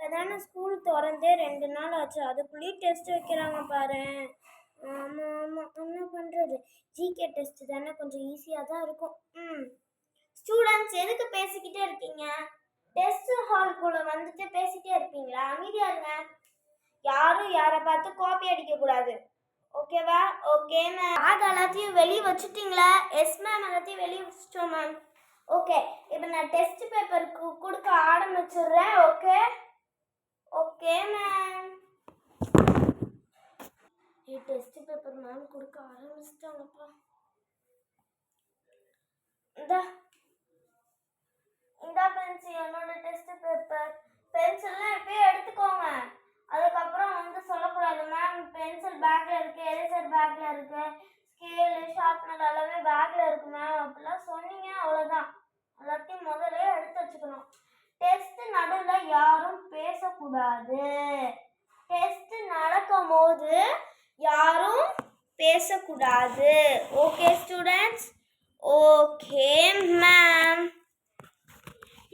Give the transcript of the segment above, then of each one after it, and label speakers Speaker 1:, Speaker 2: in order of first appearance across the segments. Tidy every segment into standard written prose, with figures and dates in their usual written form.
Speaker 1: அதானே ஸ்கூல் திறந்தே 2 நாள் ஆச்சு, அதுக்குள்ளேயும் டெஸ்ட் வைக்கிறாங்க பாரு. ஆமாம் ஆமாம், என்ன பண்ணுறது, ஜிகே டெஸ்ட் தானே, கொஞ்சம் ஈஸியாக தான் இருக்கும். ஸ்டூடெண்ட்ஸ் எதுக்கு பேசிக்கிட்டே இருக்கீங்க? டெஸ்ட் ஹால்குள்ளே வந்துட்டு பேசிகிட்டே இருப்பீங்களா? அமைதியாக இருங்க. யாரும் யாரை பார்த்து காப்பி அடிக்கக்கூடாது, ஓகேவா? Okay ma'am. பேக் எல்லாத்தையும் வெளியே வச்சுட்டிங்களா? எஸ் மேம், எல்லாத்தையும் வெளியே வச்சுட்டோம் மேம். ஓகே, இப்போ நான் டெஸ்ட் பேப்பருக்கு கொடுக்க ஆரம்பிச்சிடுறேன். Okay okay ma'am. Test paper ma'am கொடுக்க ஆரம்பிச்சிட்டாங்கப்பா. இந்த பென்சில் என்னோட டெஸ்ட் பேப்பர். பென்சில்லாம் எப்பயே எடுத்துக்கோங்க. அதுக்கப்புறம் வந்து சொல்லக்கூடாது மேம் பென்சில் பேக்ல இருக்கு, எரேசர் பேக்ல இருக்கு, ஸ்கேலு ஷார்ப்னர் எல்லாமே பேக்ல இருக்கு மேம் அப்படிலாம் சொன்னீங்க, அவ்வளோதான். எல்லாத்தையும் முதல்ல எடுத்து வச்சுக்கணும். டெஸ்ட் நடுவில் யாரும் பேசக்கூடாது. டெஸ்ட் நடக்கும் போது யாரும் பேசக்கூடாது. Okay students? Okay ma'am.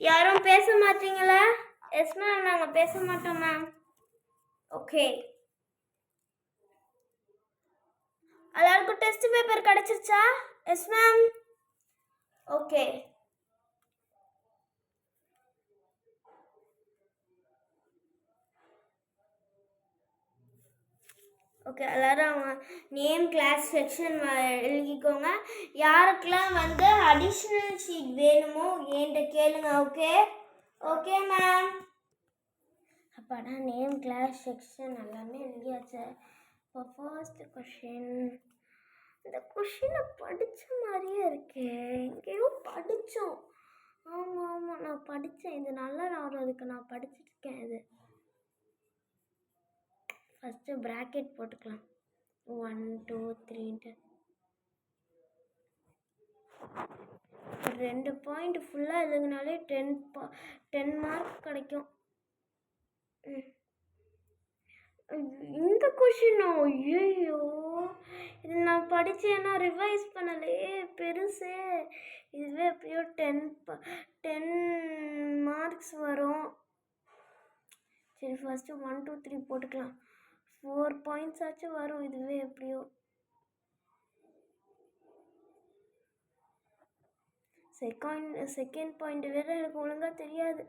Speaker 1: யாரும் பேச மாட்டீங்களா? எஸ் மேம், நாங்கள் பேச மாட்டோம் மேம். ஓகே, எல்லாருக்கும் டெஸ்ட் பேப்பர் கிடைச்சிருச்சா? Yes ma'am. ஓகே, ஓகே எல்லாரும் அவங்க நேம், கிளாஸ், செக்ஷன் எழுதிக்கோங்க. யாருக்கெல்லாம் வந்து அடிஷ்னல் ஷீட் வேணுமோ என்கிட்ட கேளுங்க. Okay okay ma'am. அப்பாடா, நேம், கிளாஸ், செக்ஷன் எல்லாமே எழுதியாச்சு. இப்போ ஃபர்ஸ்ட் கொஷின். இந்த கொஷினை படித்த மாதிரியே இருக்கே, எங்கேயோ படித்தோம். ஆமாம் ஆமாம், நான் படித்தேன். இது நல்லா அதுக்கு நான் படிச்சுட்ருக்கேன். இது ஃபஸ்ட்டு ப்ராக்கெட் போட்டுக்கலாம். 1 2 3 2 பாயிண்ட் ஃபுல்லாக எழுதுனாலே 10 மார்க் கிடைக்கும். இந்த கொஷினோ? ஐயோ, இது நான் படித்தேன்னா ரிவைஸ் பண்ணலையே, பெருசே. இதுவே எப்படியோ 10 மார்க்ஸ் வரும். சரி, ஃபஸ்ட்டு 1 2 3 போட்டுக்கலாம். 4 பாயிண்ட்ஸ் ஆச்சும் வரும் இதுவே எப்படியோ. செகண்ட் பாயிண்ட் வேறு எனக்கு ஒழுங்காக தெரியாது.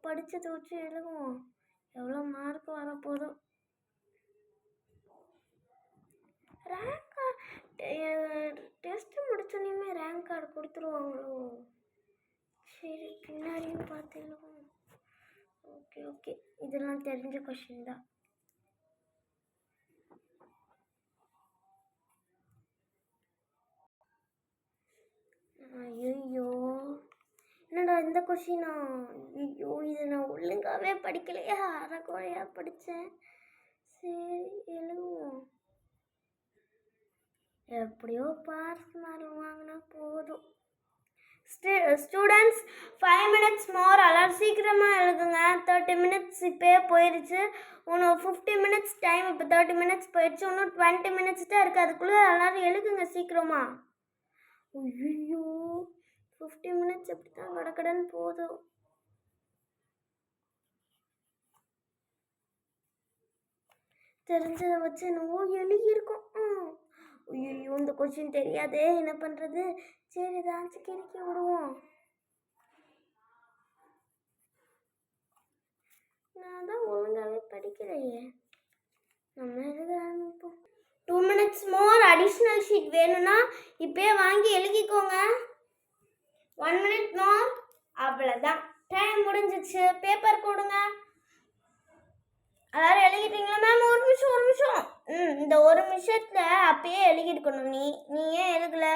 Speaker 1: படித்ததை வச்சு எழுதுவோம், எவ்வளோ மார்க் வரப்போதும். ரேங்க் கார்டு டெஸ்ட் முடிச்சோன்னே ரேங்க் கார்டு கொடுத்துருவாங்களோ? சரி, பின்னாடியும் பார்த்து எழுதுவோம். ஓகே ஓகே, இதெல்லாம் தெரிஞ்ச கொஷின் தான். ஐயோ, என்னடா இந்த கொஷினா? ஐயோ, இது நான் ஒழுங்காகவே படிக்கலையா, அரைக்குறையாக படித்தேன். சரி, எழுதுவோம். எப்படியோ பாஸ் மார்க் வாங்கினா போதும். ஸ்டூடெண்ட்ஸ் 5 minutes மோர். எல்லாரும் சீக்கிரமாக எழுதுங்க. 30 minutes இப்போயே போயிடுச்சு. இன்னும் 50 minutes டைம். இப்போ 30 minutes போயிடுச்சு. இன்னும் 20 minutes தான் இருக்குது. அதுக்குள்ளே எல்லோரும் எழுதுங்க சீக்கிரமா. ஐயோ, 50 minutes எப்படி தான் கடக்கடன்னு போதும். தெரிஞ்சதை வச்சு என்னவோ எழுதியிருக்கோம். ஐயோ, இந்த கொஸ்டின் தெரியாதே, என்ன பண்ணுறது? சரி, ஏதாச்சும் கிறுக்கி விடுவோம். நான் தான் ஒழுங்காகவே படிக்கலையே. நம்ம எழுத ஆரம்பிப்போம். 2 minutes மோர். அடிஷ்னல் ஷீட் வேணும்னா இப்போயே வாங்கி எழுதிக்கோங்க. 1 minute மோர். அவ்வளோதான், டைம் முடிஞ்சிச்சு. பேப்பர் கொடுங்க. எல்லாரும் எழுதிட்டீங்களா மேம்? ஒரு நிமிஷம். இந்த ஒரு நிமிஷத்தில் அப்பயே எழுதிருக்கணும். நீ ஏன் எழுதல?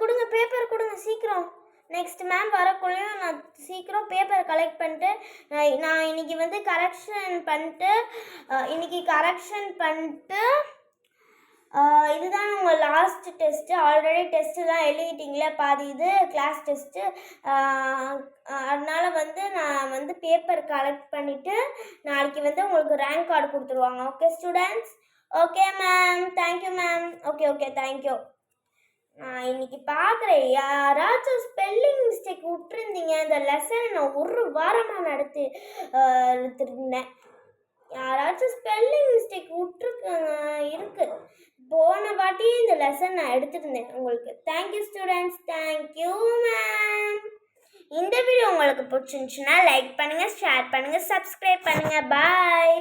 Speaker 1: கொடுங்க பேப்பர் கொடுங்க சீக்கிரம். நெக்ஸ்ட் மேம் வரக்குள்ளேயும் நான் சீக்கிரம் பேப்பர் கலெக்ட் பண்ணிட்டு நான் இன்னைக்கு வந்து கரெக்ஷன் பண்ணிட்டு இதுதான் உங்கள் லாஸ்ட் டெஸ்ட்டு. ஆல்ரெடி டெஸ்ட்டுலாம் எழுதிட்டிங்களே பாதி, இது கிளாஸ் டெஸ்ட்டு. அதனால் வந்து நான் வந்து பேப்பர் கலெக்ட் பண்ணிவிட்டு நாளைக்கு வந்து உங்களுக்கு ரேங்க் கார்டு கொடுத்துருவாங்க. Okay students? Okay ma'am, thank you ma'am. Okay thank you. நான் இன்னைக்கு பார்க்குறேன் யாராச்சும் ஸ்பெல்லிங் மிஸ்டேக் விட்டுருந்தீங்க. இந்த லெசன் நான் ஒரு வாரமாக எடுத்துருந்தேன். யாராச்சும் ஸ்பெல்லிங் மிஸ்டேக் விட்டுருக்காங்க இருக்கு. போன வாட்டி இந்த லெசன் நான் எடுத்துருந்தேன் உங்களுக்கு. Thank you students. Thank you ma'am. இந்த வீடியோ உங்களுக்கு பிடிச்சிருந்துச்சுன்னா லைக் பண்ணுங்கள், ஷேர் பண்ணுங்கள், சப்ஸ்கிரைப் பண்ணுங்கள். பாய்.